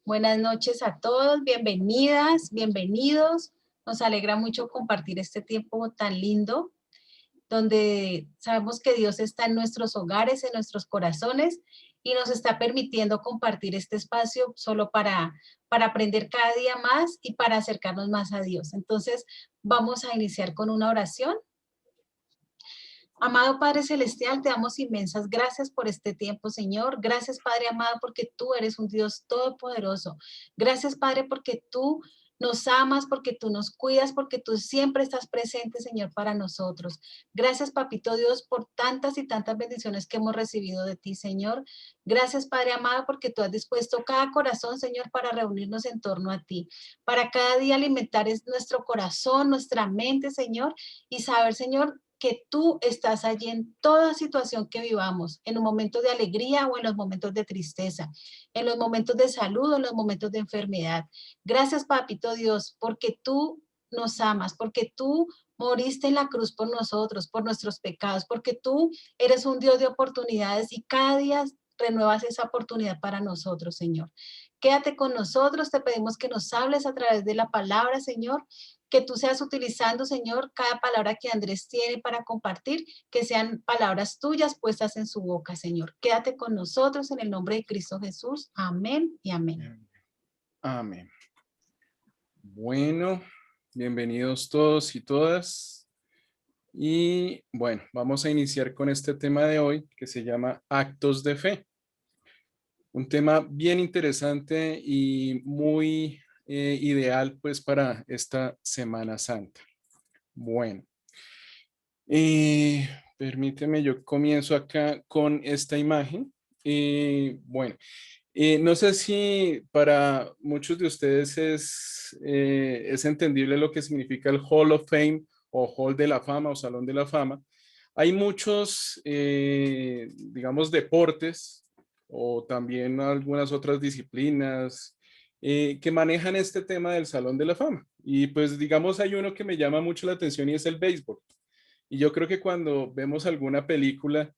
Buenas noches a todos, bienvenidas, bienvenidos. Nos alegra mucho compartir este tiempo tan lindo, donde sabemos que Dios está en nuestros hogares, en nuestros corazones, y nos está permitiendo compartir este espacio solo para aprender cada día más y para acercarnos más a Dios. Entonces, vamos a iniciar con una oración. Amado Padre Celestial, te damos inmensas gracias por este tiempo, Señor. Gracias, Padre amado, porque tú eres un Dios todopoderoso. Gracias, Padre, porque tú nos amas, porque tú nos cuidas, porque tú siempre estás presente, Señor, para nosotros. Gracias, Papito Dios, por tantas y tantas bendiciones que hemos recibido de ti, Señor. Gracias, Padre amado, porque tú has dispuesto cada corazón, Señor, para reunirnos en torno a ti. Para cada día alimentar nuestro corazón, nuestra mente, Señor, y saber, Señor, que tú estás allí en toda situación que vivamos, en los momentos de alegría o en los momentos de tristeza, en los momentos de salud o en los momentos de enfermedad. Gracias, Papito Dios, porque tú nos amas, porque tú moriste en la cruz por nosotros, por nuestros pecados, porque tú eres un Dios de oportunidades y cada día renuevas esa oportunidad para nosotros, Señor. Quédate con nosotros, te pedimos que nos hables a través de la palabra, Señor, que tú seas utilizando, Señor, cada palabra que Andrés tiene para compartir, que sean palabras tuyas puestas en su boca, Señor. Quédate con nosotros en el nombre de Cristo Jesús. Amén y amén. Amén. Bueno, bienvenidos todos y todas. Y bueno, vamos a iniciar con este tema de hoy que se llama actos de fe. Un tema bien interesante y muy ideal pues para esta Semana Santa. Bueno, permíteme, yo comienzo acá con esta imagen. Bueno, no sé si para muchos de ustedes es entendible lo que significa el Hall of Fame o Hall de la Fama o Salón de la Fama. Hay muchos, digamos, deportes o también algunas otras disciplinas que manejan este tema del Salón de la Fama. Y pues, digamos, hay uno que me llama mucho la atención y es el béisbol. Y yo creo que cuando vemos alguna película,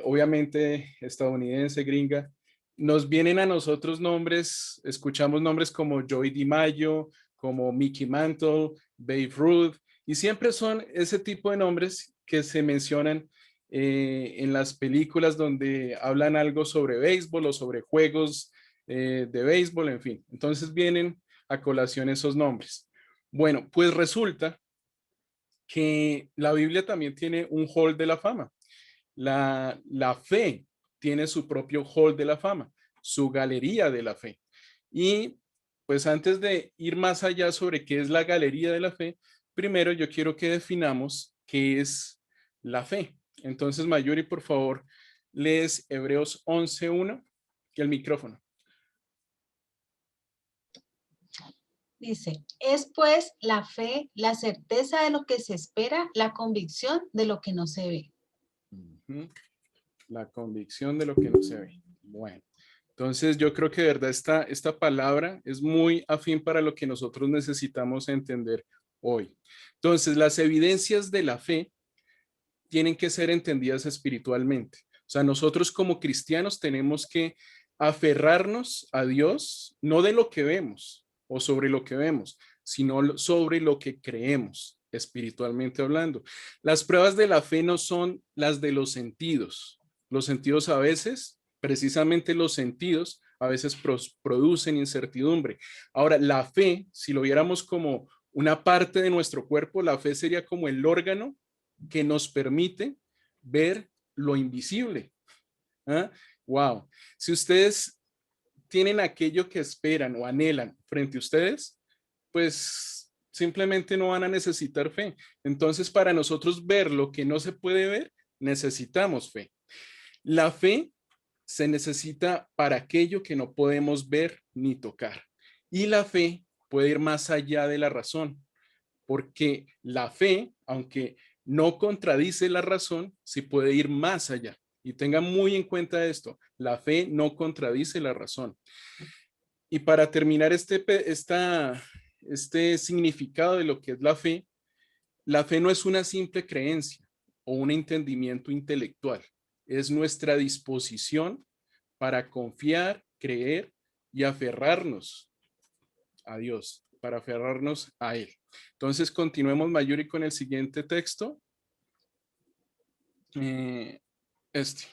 obviamente estadounidense, gringa, nos vienen a nosotros nombres, escuchamos nombres como Joey DiMaggio, como Mickey Mantle, Babe Ruth, y siempre son ese tipo de nombres que se mencionan en las películas donde hablan algo sobre béisbol o sobre juegos de béisbol, en fin. Entonces vienen a colación esos nombres. Bueno, pues resulta que la Biblia también tiene un hall de la fama. La fe tiene su propio hall de la fama, su galería de la fe. Y pues antes de ir más allá sobre qué es la galería de la fe, primero yo quiero que definamos qué es la fe. Entonces, Mayuri, por favor, lees Hebreos 11:1 y el micrófono. Dice, es pues la fe, la certeza de lo que se espera, la convicción de lo que no se ve. La convicción de lo que no se ve. Bueno, entonces yo creo que de verdad esta palabra es muy afín para lo que nosotros necesitamos entender hoy. Entonces, las evidencias de la fe tienen que ser entendidas espiritualmente. O sea, nosotros como cristianos tenemos que aferrarnos a Dios, no de lo que vemos o sobre lo que vemos, sino sobre lo que creemos, espiritualmente hablando. Las pruebas de la fe no son las de los sentidos. Los sentidos a veces, precisamente los sentidos, a veces producen incertidumbre. Ahora, la fe, si lo viéramos como una parte de nuestro cuerpo, la fe sería como el órgano que nos permite ver lo invisible. ¿Ah? Wow. Si ustedes tienen aquello que esperan o anhelan frente a ustedes, pues simplemente no van a necesitar fe. Entonces, para nosotros ver lo que no se puede ver, necesitamos fe. La fe se necesita para aquello que no podemos ver ni tocar. Y la fe puede ir más allá de la razón, porque la fe, aunque no contradice la razón, sí puede ir más allá. Y tengan muy en cuenta esto, la fe no contradice la razón. Y para terminar este significado de lo que es la fe no es una simple creencia o un entendimiento intelectual, es nuestra disposición para confiar, creer y aferrarnos a Dios, para aferrarnos a Él. Entonces, continuemos, Mayuri, con el siguiente texto. Este.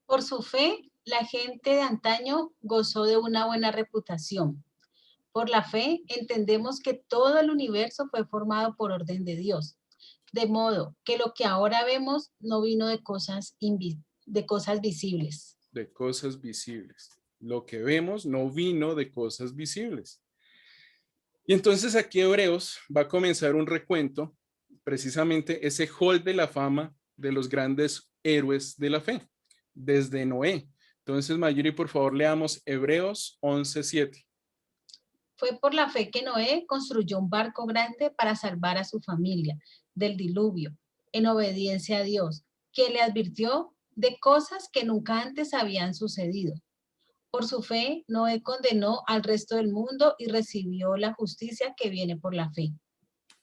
Por su fe, la gente de antaño gozó de una buena reputación. Por la fe, entendemos que todo el universo fue formado por orden de Dios, de modo que lo que ahora vemos no vino de cosas visibles. De cosas visibles. Lo que vemos no vino de cosas visibles. Y entonces aquí Hebreos va a comenzar un recuento, precisamente ese hall de la fama de los grandes héroes de la fe, desde Noé. Entonces, Mayuri, por favor, leamos Hebreos 11:7. Fue por la fe que Noé construyó un barco grande para salvar a su familia del diluvio, en obediencia a Dios, que le advirtió de cosas que nunca antes habían sucedido. Por su fe, Noé condenó al resto del mundo y recibió la justicia que viene por la fe.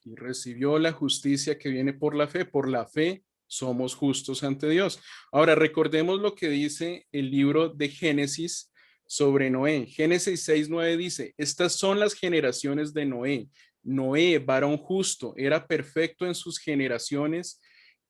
Y recibió la justicia que viene por la fe. Por la fe somos justos ante Dios. Ahora, recordemos lo que dice el libro de Génesis sobre Noé. Génesis 6:9 dice, estas son las generaciones de Noé. Noé, varón justo, era perfecto en sus generaciones.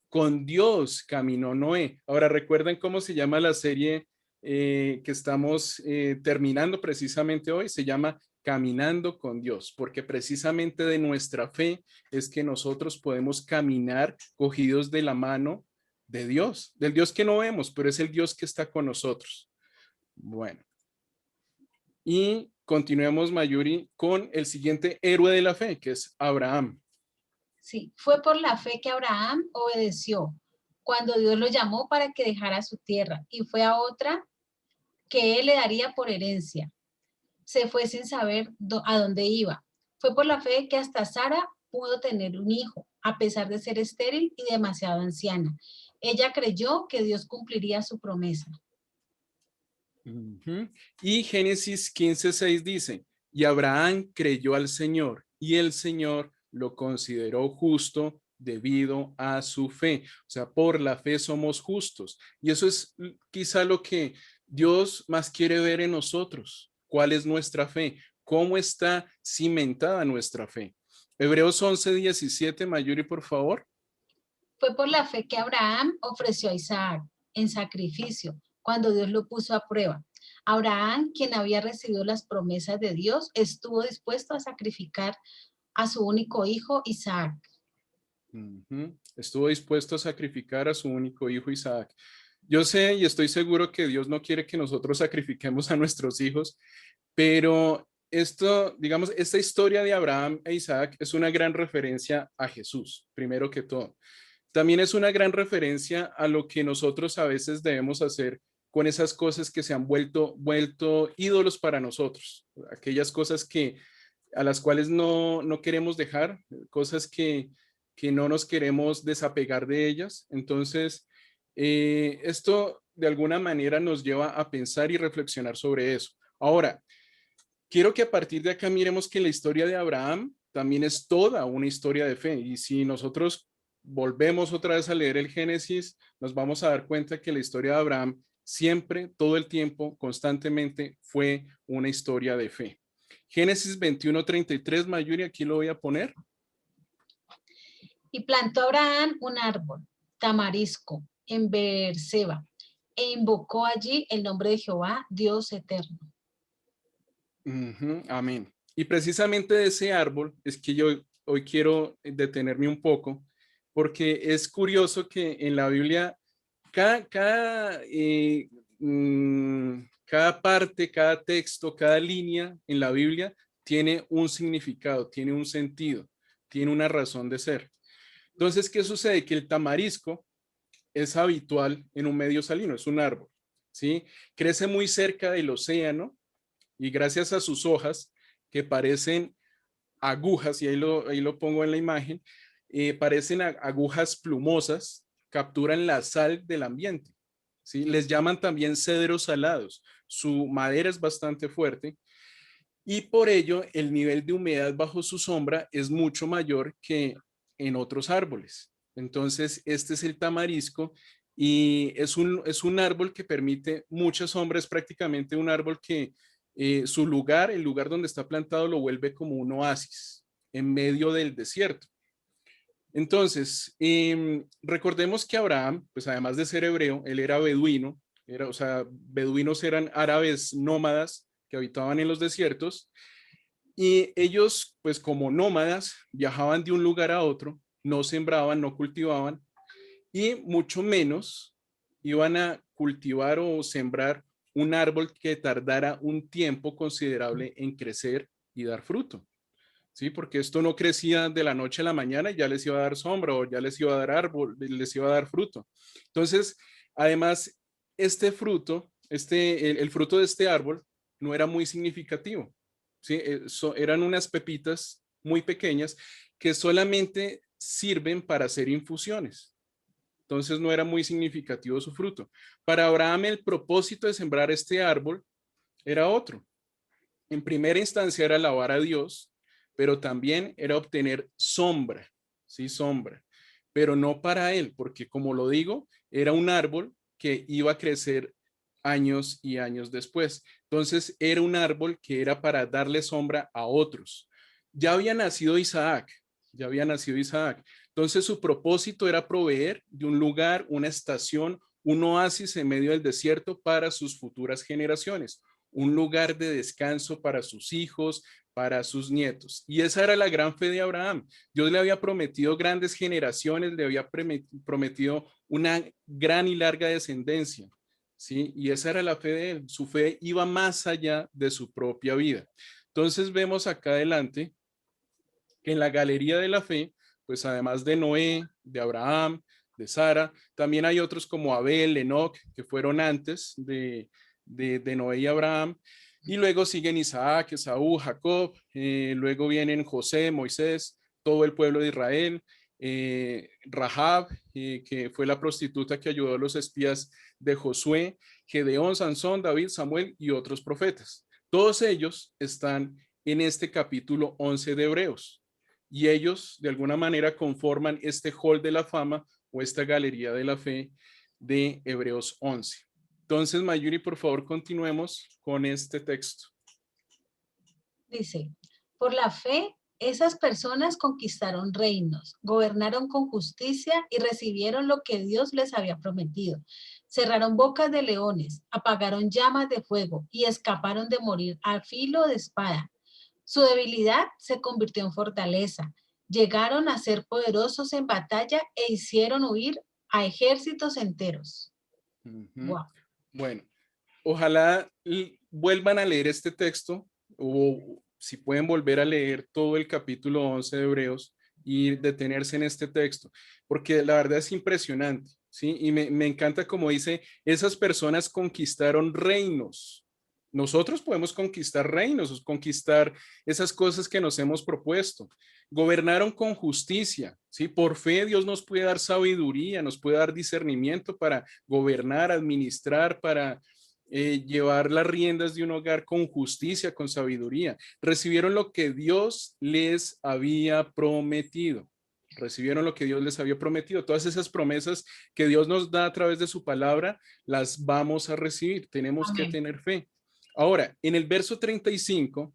Con Dios caminó Noé. Ahora, ¿recuerden cómo se llama la serie que estamos terminando precisamente hoy? Se llama Caminando con Dios, porque precisamente de nuestra fe es que nosotros podemos caminar cogidos de la mano de Dios, del Dios que no vemos, pero es el Dios que está con nosotros. Bueno, y continuemos, Mayuri, con el siguiente héroe de la fe, que es Abraham. Sí, fue por la fe que Abraham obedeció cuando Dios lo llamó para que dejara su tierra y fue a otra que él le daría por herencia. Se fue sin saber a dónde iba. Fue por la fe que hasta Sara pudo tener un hijo, a pesar de ser estéril y demasiado anciana. Ella creyó que Dios cumpliría su promesa. Y Génesis 15:6 dice, y Abraham creyó al Señor y el Señor lo consideró justo debido a su fe. O sea, por la fe somos justos. Y eso es quizá lo que Dios más quiere ver en nosotros. ¿Cuál es nuestra fe? ¿Cómo está cimentada nuestra fe? Hebreos 11:17, Mayuri, por favor. Fue por la fe que Abraham ofreció a Isaac en sacrificio cuando Dios lo puso a prueba. Abraham, quien había recibido las promesas de Dios, estuvo dispuesto a sacrificar a su único hijo, Isaac. Estuvo dispuesto a sacrificar a su único hijo, Isaac. Yo sé y estoy seguro que Dios no quiere que nosotros sacrifiquemos a nuestros hijos, pero esto, digamos, esta historia de Abraham e Isaac es una gran referencia a Jesús, primero que todo. También es una gran referencia a lo que nosotros a veces debemos hacer con esas cosas que se han vuelto ídolos para nosotros, aquellas cosas a las cuales no queremos dejar, cosas que no nos queremos desapegar de ellas. Entonces, esto de alguna manera nos lleva a pensar y reflexionar sobre eso. Ahora, quiero que a partir de acá miremos que la historia de Abraham también es toda una historia de fe. Y si nosotros volvemos otra vez a leer el Génesis, nos vamos a dar cuenta que la historia de Abraham siempre, todo el tiempo, constantemente fue una historia de fe. Génesis 21:33, Mayuri, aquí lo voy a poner. Y plantó Abraham un árbol, tamarisco, en Beerseba, e invocó allí el nombre de Jehová, Dios eterno. Amén. Y precisamente de ese árbol es que yo hoy quiero detenerme un poco, porque es curioso que en la Biblia cada parte, cada texto, cada línea en la Biblia tiene un significado, tiene un sentido, tiene una razón de ser. Entonces, ¿qué sucede? Que el tamarisco es habitual en un medio salino, es un árbol, ¿sí? Crece muy cerca del océano y gracias a sus hojas que parecen agujas, y ahí lo pongo en la imagen, parecen agujas plumosas, capturan la sal del ambiente, ¿sí? Les llaman también cedros salados. Su madera es bastante fuerte y por ello el nivel de humedad bajo su sombra es mucho mayor que en otros árboles. Entonces, este es el tamarisco y es un árbol que permite mucha sombra, es prácticamente un árbol su lugar, el lugar donde está plantado, lo vuelve como un oasis en medio del desierto. Entonces, recordemos que Abraham, pues además de ser hebreo, él era beduino, o sea, beduinos eran árabes nómadas que habitaban en los desiertos, y ellos, pues como nómadas, viajaban de un lugar a otro, no sembraban, no cultivaban, y mucho menos iban a cultivar o sembrar un árbol que tardara un tiempo considerable en crecer y dar fruto. ¿Sí? Porque esto no crecía de la noche a la mañana y ya les iba a dar sombra o ya les iba a dar árbol, les iba a dar fruto. Entonces, además, este fruto, el fruto de este árbol no era muy significativo. ¿Sí? Eran unas pepitas muy pequeñas que solamente sirven para hacer infusiones. Entonces no era muy significativo su fruto. Para Abraham el propósito de sembrar este árbol era otro. En primera instancia era alabar a Dios, pero también era obtener sombra, sí, sombra, pero no para él, porque como lo digo, era un árbol que iba a crecer años y años después. Entonces era un árbol que era para darle sombra a otros. Ya había nacido Isaac, ya había nacido Isaac. Entonces su propósito era proveer de un lugar, una estación, un oasis en medio del desierto para sus futuras generaciones, un lugar de descanso para sus hijos, para sus nietos. Y esa era la gran fe de Abraham. Dios le había prometido grandes generaciones, le había prometido una gran y larga descendencia. ¿Sí? Y esa era la fe de él. Su fe iba más allá de su propia vida. Entonces vemos acá adelante que en la galería de la fe, pues además de Noé, de Abraham, de Sara, también hay otros como Abel, Enoc, que fueron antes de Noé y Abraham. Y luego siguen Isaac, Esaú, Jacob, luego vienen José, Moisés, todo el pueblo de Israel, Rahab, que fue la prostituta que ayudó a los espías de Josué, Gedeón, Sansón, David, Samuel y otros profetas. Todos ellos están en este capítulo 11 de Hebreos y ellos de alguna manera conforman este hall de la fama o esta galería de la fe de Hebreos 11. Entonces, Mayuri, por favor, continuemos con este texto. Dice, por la fe, esas personas conquistaron reinos, gobernaron con justicia y recibieron lo que Dios les había prometido. Cerraron bocas de leones, apagaron llamas de fuego y escaparon de morir a filo de espada. Su debilidad se convirtió en fortaleza. Llegaron a ser poderosos en batalla e hicieron huir a ejércitos enteros. Wow. Bueno, ojalá vuelvan a leer este texto o si pueden volver a leer todo el capítulo 11 de Hebreos y detenerse en este texto, porque la verdad es impresionante, ¿sí? Y me encanta como dice, esas personas conquistaron reinos. Nosotros podemos conquistar reinos, conquistar esas cosas que nos hemos propuesto. Gobernaron con justicia, ¿sí? Por fe Dios nos puede dar sabiduría, nos puede dar discernimiento para gobernar, administrar, para llevar las riendas de un hogar con justicia, con sabiduría. Recibieron lo que Dios les había prometido. Recibieron lo que Dios les había prometido. Todas esas promesas que Dios nos da a través de su palabra, las vamos a recibir. Tenemos que tener fe. Ahora, en el verso 35,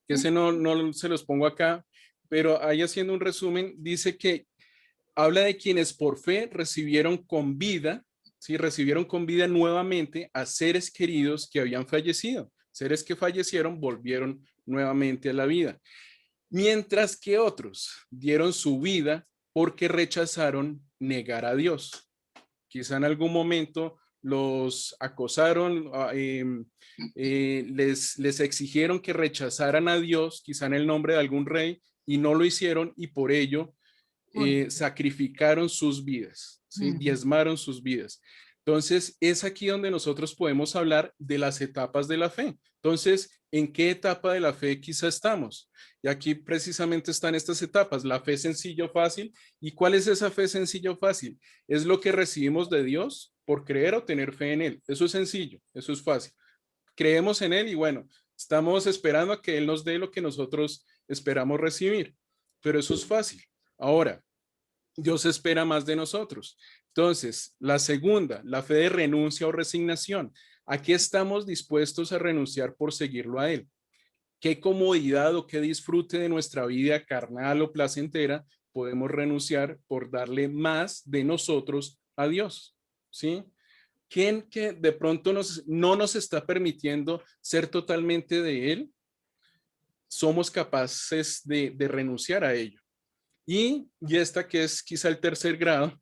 que ese no se los pongo acá, pero ahí haciendo un resumen, dice que habla de quienes por fe recibieron con vida, ¿sí? Recibieron con vida nuevamente a seres queridos que habían fallecido. Seres que fallecieron volvieron nuevamente a la vida. Mientras que otros dieron su vida porque rechazaron negar a Dios. Quizá en algún momento los acosaron, les exigieron que rechazaran a Dios, quizá en el nombre de algún rey, y no lo hicieron y por ello sacrificaron sus vidas, ¿sí? Diezmaron sus vidas. Entonces, es aquí donde nosotros podemos hablar de las etapas de la fe. Entonces, ¿en qué etapa de la fe quizá estamos? Y aquí precisamente están estas etapas, la fe sencilla o fácil. ¿Y cuál es esa fe sencilla o fácil? Es lo que recibimos de Dios por creer o tener fe en Él. Eso es sencillo, eso es fácil. Creemos en Él y bueno, estamos esperando a que Él nos dé lo que nosotros esperamos recibir. Pero eso es fácil. Ahora, Dios espera más de nosotros. Entonces, la segunda, la fe de renuncia o resignación. ¿A qué estamos dispuestos a renunciar por seguirlo a Él? ¿Qué comodidad o qué disfrute de nuestra vida carnal o placentera podemos renunciar por darle más de nosotros a Dios? ¿Sí? ¿Quién que de pronto no nos está permitiendo ser totalmente de Él? Somos capaces de renunciar a ello. Y esta que es quizá el tercer grado,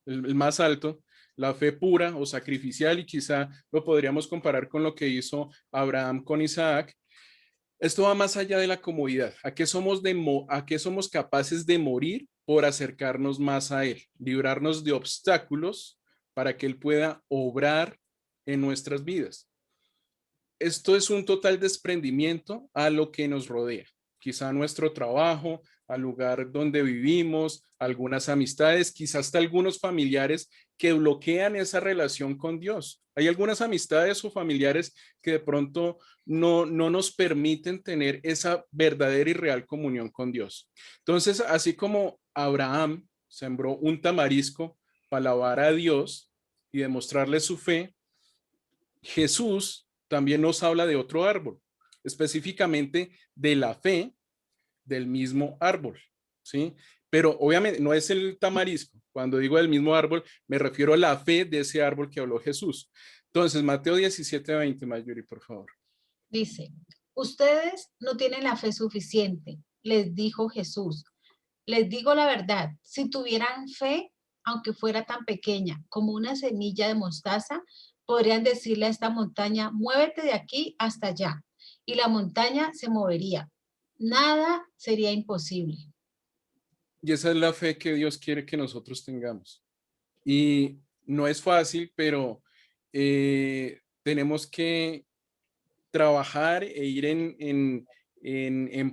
el más alto, la fe pura o sacrificial, y quizá lo podríamos comparar con lo que hizo Abraham con Isaac. Esto va más allá de la comodidad. ¿A qué somos capaces de morir por acercarnos más a Él? Librarnos de obstáculos para que Él pueda obrar en nuestras vidas. Esto es un total desprendimiento a lo que nos rodea, quizá nuestro trabajo, al lugar donde vivimos, algunas amistades, quizás hasta algunos familiares que bloquean esa relación con Dios. Hay algunas amistades o familiares que de pronto no nos permiten tener esa verdadera y real comunión con Dios. Entonces, así como Abraham sembró un tamarisco para alabar a Dios y demostrarle su fe, Jesús también nos habla de otro árbol, específicamente de la fe del mismo árbol, ¿sí? Pero obviamente no es el tamarisco. Cuando digo del mismo árbol, me refiero a la fe de ese árbol que habló Jesús. Entonces, Mateo 17:20, Mayuri, por favor. Dice, ustedes no tienen la fe suficiente, les dijo Jesús. Les digo la verdad, si tuvieran fe, aunque fuera tan pequeña como una semilla de mostaza, podrían decirle a esta montaña, muévete de aquí hasta allá, y la montaña se movería. Nada sería imposible. Y esa es la fe que Dios quiere que nosotros tengamos. Y no es fácil, pero tenemos que trabajar e ir en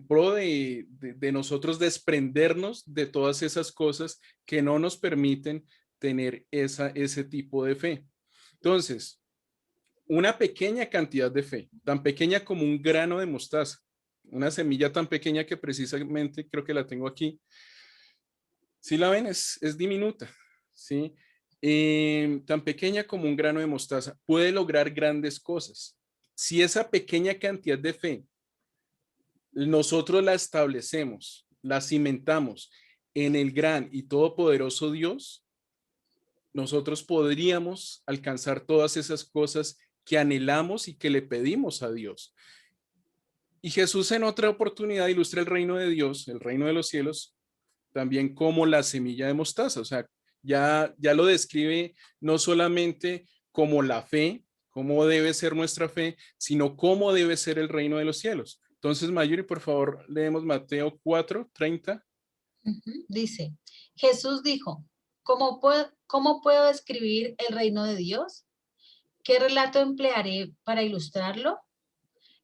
pro de nosotros desprendernos de todas esas cosas que no nos permiten tener ese tipo de fe. Entonces, una pequeña cantidad de fe, tan pequeña como un grano de mostaza, una semilla tan pequeña que precisamente creo que la tengo aquí. Si la ven, es diminuta, ¿sí? Tan pequeña como un grano de mostaza, puede lograr grandes cosas. Si esa pequeña cantidad de fe nosotros la establecemos, la cimentamos en el gran y todopoderoso Dios, nosotros podríamos alcanzar todas esas cosas que anhelamos y que le pedimos a Dios. Y Jesús en otra oportunidad ilustra el reino de Dios, el reino de los cielos, también como la semilla de mostaza. O sea, ya lo describe no solamente como la fe, cómo debe ser nuestra fe, sino cómo debe ser el reino de los cielos. Entonces, Mayuri, por favor, leemos Mateo 4:30. Dice, Jesús dijo, cómo puedo describir el reino de Dios? ¿Qué relato emplearé para ilustrarlo?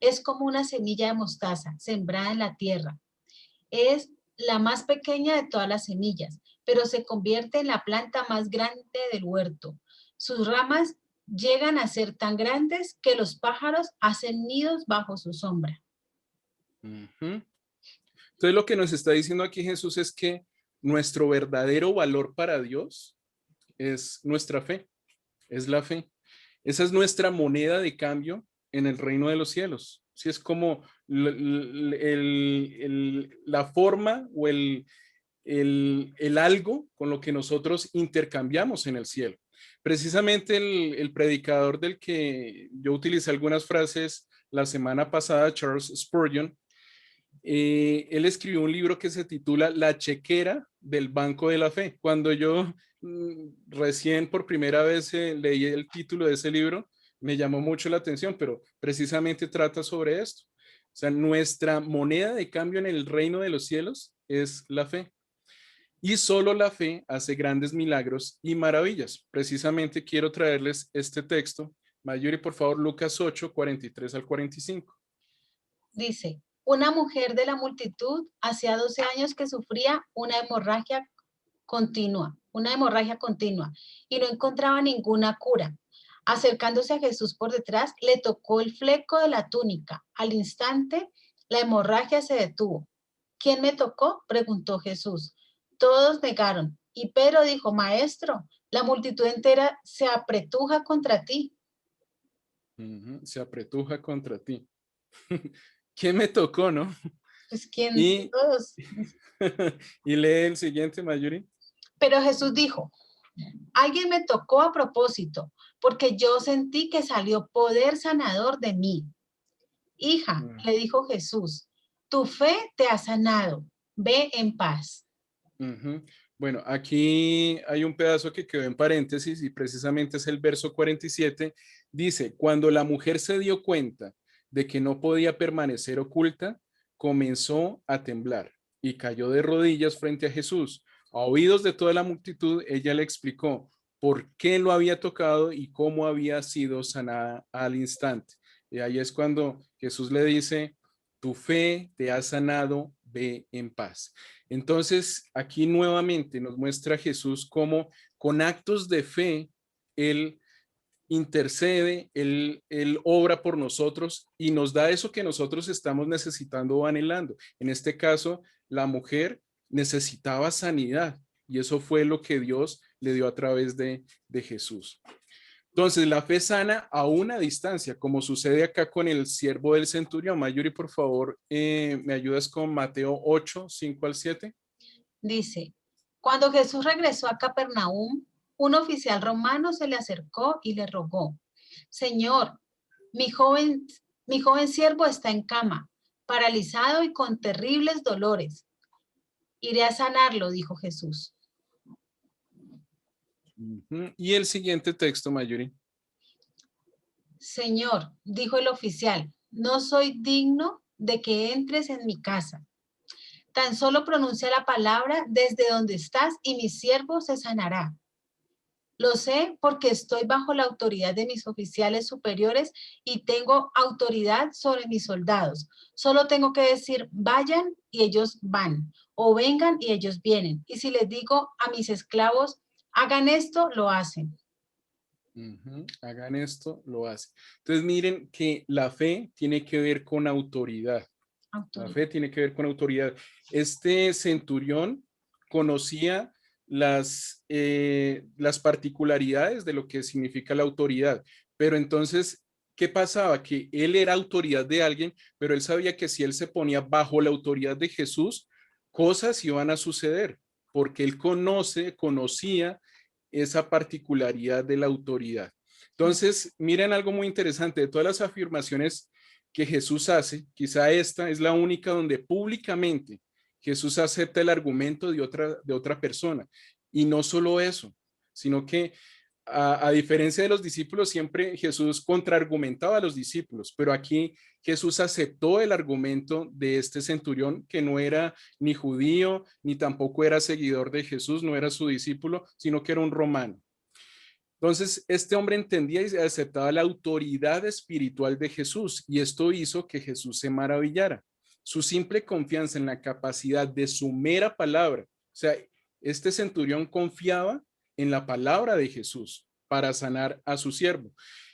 Es como una semilla de mostaza sembrada en la tierra. Es la más pequeña de todas las semillas, pero se convierte en la planta más grande del huerto. Sus ramas llegan a ser tan grandes que los pájaros hacen nidos bajo su sombra. Ujú. Entonces, lo que nos está diciendo aquí Jesús es que nuestro verdadero valor para Dios es nuestra fe, es la fe. Esa es nuestra moneda de cambio en el reino de los cielos. Si es como la forma o el algo con lo que nosotros intercambiamos en el cielo. Precisamente el predicador del que yo utilicé algunas frases la semana pasada, Charles Spurgeon, él escribió un libro que se titula La chequera del Banco de la Fe. Cuando yo recién por primera vez leí el título de ese libro, me llamó mucho la atención, pero precisamente trata sobre esto. O sea, nuestra moneda de cambio en el reino de los cielos es la fe. Y solo la fe hace grandes milagros y maravillas. Precisamente quiero traerles este texto. Mayuri, por favor, Lucas 8:43 al 45. Dice, una mujer de la multitud hacía 12 años que sufría una hemorragia continua, y no encontraba ninguna cura. Acercándose a Jesús por detrás, le tocó el fleco de la túnica. Al instante, la hemorragia se detuvo. ¿Quién me tocó?, preguntó Jesús. Todos negaron, y Pedro dijo, Maestro, la multitud entera se apretuja contra ti. Se apretuja contra ti. ¿Quién me tocó, no? Pues quién, Y, todos. y lee el siguiente, Mayuri. Pero Jesús dijo, alguien me tocó a propósito, porque yo sentí que salió poder sanador de mí. Hija, Mm, le dijo Jesús, tu fe te ha sanado, ve en paz. ujú. Bueno, aquí hay un pedazo que quedó en paréntesis y precisamente es el verso 47. Dice, cuando la mujer se dio cuenta de que no podía permanecer oculta, comenzó a temblar y cayó de rodillas frente a Jesús. A oídos de toda la multitud, ella le explicó por qué lo había tocado y cómo había sido sanada al instante. Y ahí es cuando Jesús le dice, tu fe te ha sanado, ve en paz. Entonces, aquí nuevamente nos muestra Jesús cómo con actos de fe, Él intercede, él obra por nosotros y nos da eso que nosotros estamos necesitando o anhelando. En este caso, la mujer necesitaba sanidad y eso fue lo que Dios le dio a través de Jesús. Entonces, la fe sana a una distancia, como sucede acá con el siervo del centurión. Mayuri, por favor, ¿me ayudas con Mateo 8, 5 al 7? Dice, cuando Jesús regresó a Capernaum, un oficial romano se le acercó y le rogó, Señor, mi joven, mi joven siervo está en cama, paralizado y con terribles dolores. Iré a sanarlo, dijo Jesús. Y el siguiente texto, Mayuri. Señor, dijo el oficial, no soy digno de que entres en mi casa. Tan solo pronuncia la palabra desde donde estás y mi siervo se sanará. Lo sé porque estoy bajo la autoridad de mis oficiales superiores y tengo autoridad sobre mis soldados. Solo tengo que decir, vayan y ellos van, o vengan y ellos vienen. Y si les digo a mis esclavos, hagan esto, lo hacen. Hagan esto, lo hacen. Entonces miren que la fe tiene que ver con autoridad. La Autoridad. fe tiene que ver con autoridad. Este centurión conocía las particularidades de lo que significa la autoridad, pero entonces, ¿qué pasaba? Que él era autoridad de alguien, pero él sabía que si él se ponía bajo la autoridad de Jesús, cosas iban a suceder, porque él conocía esa particularidad de la autoridad. Entonces, miren algo muy interesante, de todas las afirmaciones que Jesús hace, quizá esta es la única donde públicamente Jesús acepta el argumento de otra persona. Y no solo eso, sino que a diferencia de los discípulos, siempre Jesús contraargumentaba a los discípulos, pero aquí Jesús aceptó el argumento de este centurión que no era ni judío, ni tampoco era seguidor de Jesús, no era su discípulo, sino que era un romano. Entonces, este hombre entendía y aceptaba la autoridad espiritual de Jesús y esto hizo que Jesús se maravillara. Su simple confianza en la capacidad de su mera palabra, o sea, este centurión confiaba en la palabra de Jesús para sanar a su siervo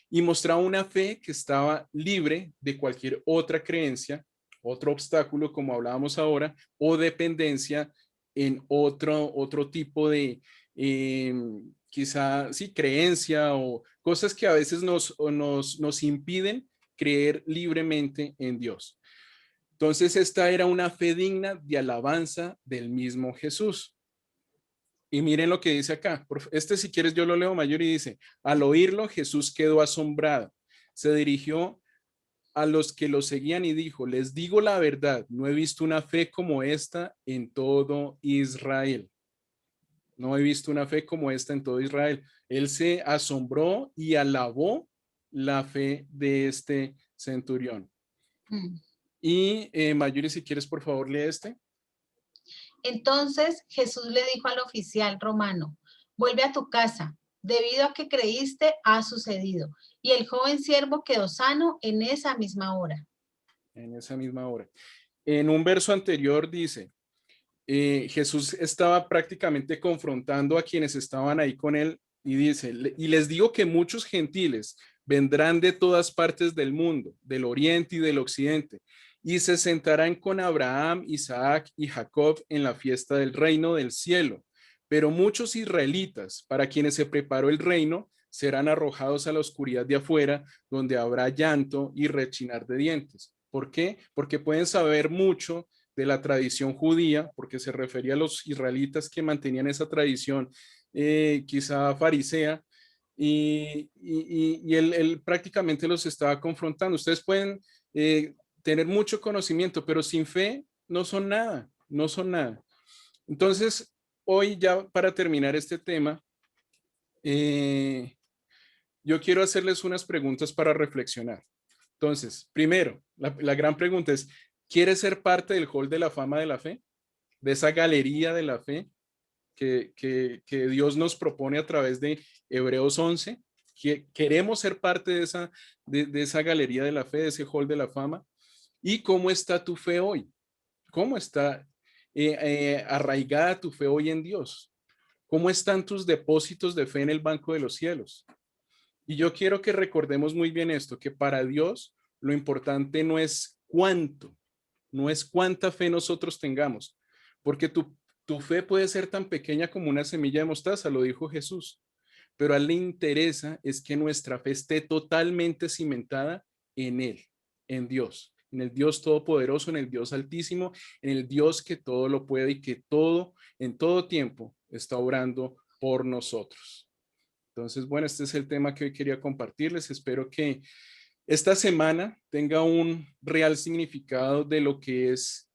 y mostraba una fe que estaba libre de cualquier otra creencia, otro obstáculo, como hablábamos ahora, o dependencia en otro tipo de quizá, sí, creencia o cosas que a veces nos impiden creer libremente en Dios. Entonces, esta era una fe digna de alabanza del mismo Jesús. Y miren lo que dice acá. Este, si quieres, yo lo leo mayor y dice, al oírlo, Jesús quedó asombrado. Se dirigió a los que lo seguían y dijo, les digo la verdad, no he visto una fe como esta en todo Israel. No he visto una fe como esta en todo Israel. Él se asombró y alabó la fe de este centurión. Mm. Y Mayuri, si quieres, por favor, lee este. Entonces Jesús le dijo al oficial romano, vuelve a tu casa, debido a que creíste ha sucedido. Y el joven siervo quedó sano en esa misma hora. En esa misma hora. En un verso anterior dice, Jesús estaba prácticamente confrontando a quienes estaban ahí con él y dice, y les digo que muchos gentiles vendrán de todas partes del mundo, del oriente y del occidente, y se sentarán con Abraham, Isaac y Jacob en la fiesta del reino del cielo. Pero muchos israelitas, para quienes se preparó el reino, serán arrojados a la oscuridad de afuera, donde habrá llanto y rechinar de dientes. ¿Por qué? Porque pueden saber mucho de la tradición judía, porque se refería a los israelitas que mantenían esa tradición, quizá farisea, y él prácticamente los estaba confrontando. Ustedes pueden tener mucho conocimiento, pero sin fe no son nada, no son nada. Entonces, hoy ya para terminar este tema, yo quiero hacerles unas preguntas para reflexionar. Entonces, primero, la gran pregunta es, ¿quieres ser parte del Hall de la Fama de la Fe? De esa galería de la fe que Dios nos propone a través de Hebreos 11. Queremos ser parte de esa galería de la fe, de ese Hall de la Fama. ¿Y cómo está tu fe hoy? ¿Cómo está arraigada tu fe hoy en Dios? ¿Cómo están tus depósitos de fe en el banco de los cielos? Y yo quiero que recordemos muy bien esto, que para Dios lo importante no es cuánto, no es cuánta fe nosotros tengamos, porque tu fe puede ser tan pequeña como una semilla de mostaza, lo dijo Jesús, pero a él le interesa es que nuestra fe esté totalmente cimentada en Él, en Dios, en el Dios Todopoderoso, en el Dios Altísimo, en el Dios que todo lo puede y que todo, en todo tiempo, está obrando por nosotros. Entonces, bueno, este es el tema que hoy quería compartirles. Espero que esta semana tenga un real significado de lo que es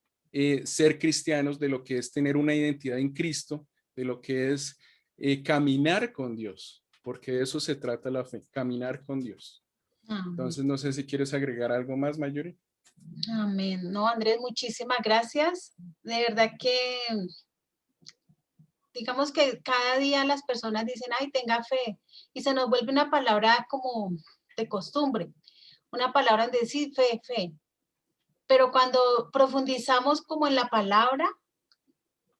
ser cristianos, de lo que es tener una identidad en Cristo, de lo que es caminar con Dios, porque de eso se trata la fe, caminar con Dios. Amén. Entonces, no sé si quieres agregar algo más, Mayuri. Amén. No, Andrés, muchísimas gracias. De verdad que, digamos que cada día las personas dicen, ay, tenga fe, y se nos vuelve una palabra como de costumbre, una palabra de decir fe, fe. Pero cuando profundizamos como en la palabra,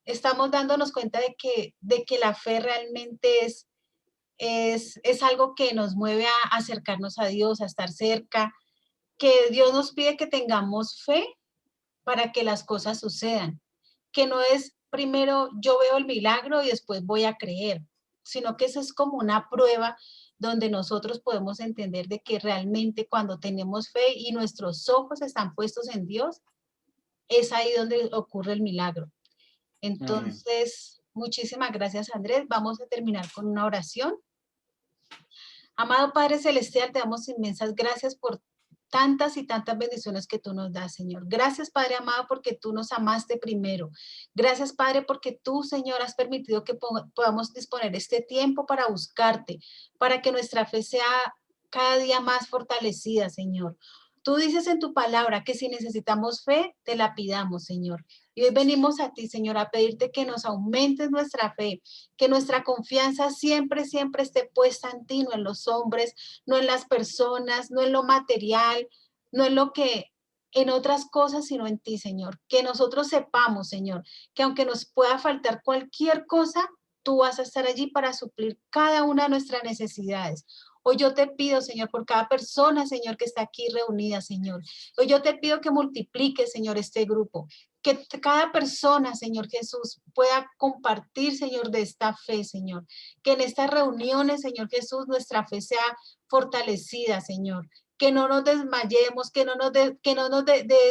estamos dándonos cuenta de que la fe realmente es algo que nos mueve a acercarnos a Dios, a estar cerca, que Dios nos pide que tengamos fe para que las cosas sucedan, que no es primero yo veo el milagro y después voy a creer, sino que eso es como una prueba donde nosotros podemos entender de que realmente cuando tenemos fe y nuestros ojos están puestos en Dios, es ahí donde ocurre el milagro. Amén. Entonces, muchísimas gracias, Andrés. Vamos a terminar con una oración. Amado Padre Celestial, te damos inmensas gracias por tantas y tantas bendiciones que tú nos das, Señor. Gracias, Padre amado, porque tú nos amaste primero. Gracias, Padre, porque tú, Señor, has permitido que podamos disponer este tiempo para buscarte, para que nuestra fe sea cada día más fortalecida, Señor. Tú dices en tu palabra que si necesitamos fe, te la pidamos, Señor. Y hoy venimos a ti, Señor, a pedirte que nos aumentes nuestra fe, que nuestra confianza siempre, siempre esté puesta en ti, no en los hombres, no en las personas, no en lo material, no en lo que, en otras cosas, sino en ti, Señor. Que nosotros sepamos, Señor, que aunque nos pueda faltar cualquier cosa, tú vas a estar allí para suplir cada una de nuestras necesidades. Hoy yo te pido, Señor, por cada persona, Señor, que está aquí reunida, Señor. Hoy yo te pido que multiplique, Señor, este grupo, que cada persona, Señor Jesús, pueda compartir, Señor, de esta fe, Señor. Que en estas reuniones, Señor Jesús, nuestra fe sea fortalecida, Señor. Que no nos desmayemos, que no nos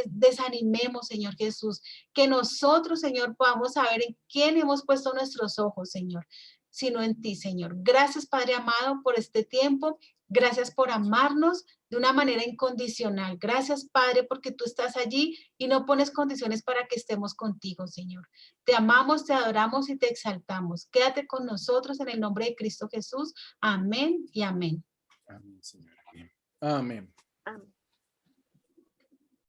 desanimemos, Señor Jesús. Que nosotros, Señor, podamos saber en quién hemos puesto nuestros ojos, Señor, sino en ti, Señor. Gracias, Padre amado, por este tiempo. Gracias por amarnos de una manera incondicional. Gracias, Padre, porque tú estás allí y no pones condiciones para que estemos contigo, Señor. Te amamos, te adoramos y te exaltamos. Quédate con nosotros en el nombre de Cristo Jesús. Amén y amén. Amén, Señor. Amén. Amén. Amén.